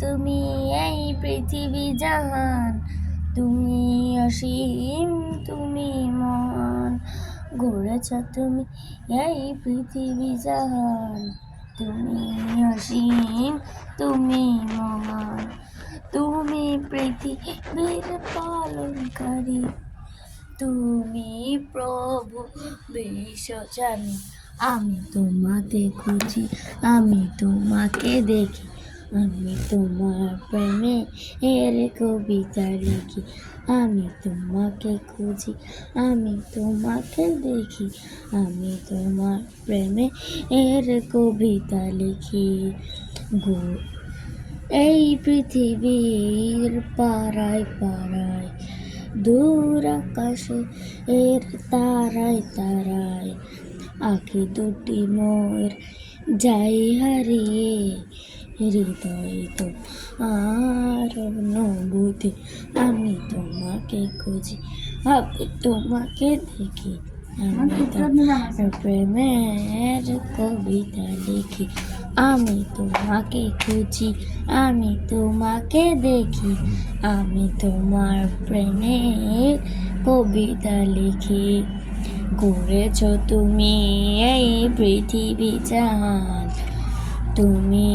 তুমি এই পৃথিবী জাহান, তুমি অসীম তুমি মহান। গড়েছ তুমি এই পৃথিবী জাহান, তুমি অসীম তুমি মহান। তুমি পৃথিবীর পালনকারী, তুমি প্রভু বিশ্বজানি। আমি তোমাকে খুঁজি, আমি তোমাকে দেখি, আমি তোমার প্রেমে এর কবিতা লিখি। আমি তোমাকে খুঁজি, আমি তোমাকে দেখি, আমি তোমার প্রেমে এর কবিতা লিখি। এই পৃথিবীর পাড়ায় পাড়ায়, দূর আকাশে এর তারায় তারায়, আঁখি দুটি মোর যাই হারিয়ে, হৃদয় তো আর অনুভূতি। আমি তোমাকে খুঁজি, আমি তোমাকে দেখি, আমি তোমার প্রেমের কবিতা লিখি। আমি তোমাকে খুঁজি, আমি তোমাকে দেখি, আমি তোমার প্রেমের কবিতা লিখি। গড়েছ তুমি এই পৃথিবী জাহান, তুমি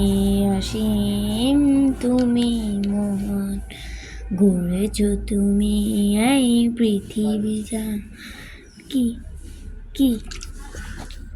অসীম তুমি মহান। গড়েছ তুমি এই পৃথিবী জাহান। কি কি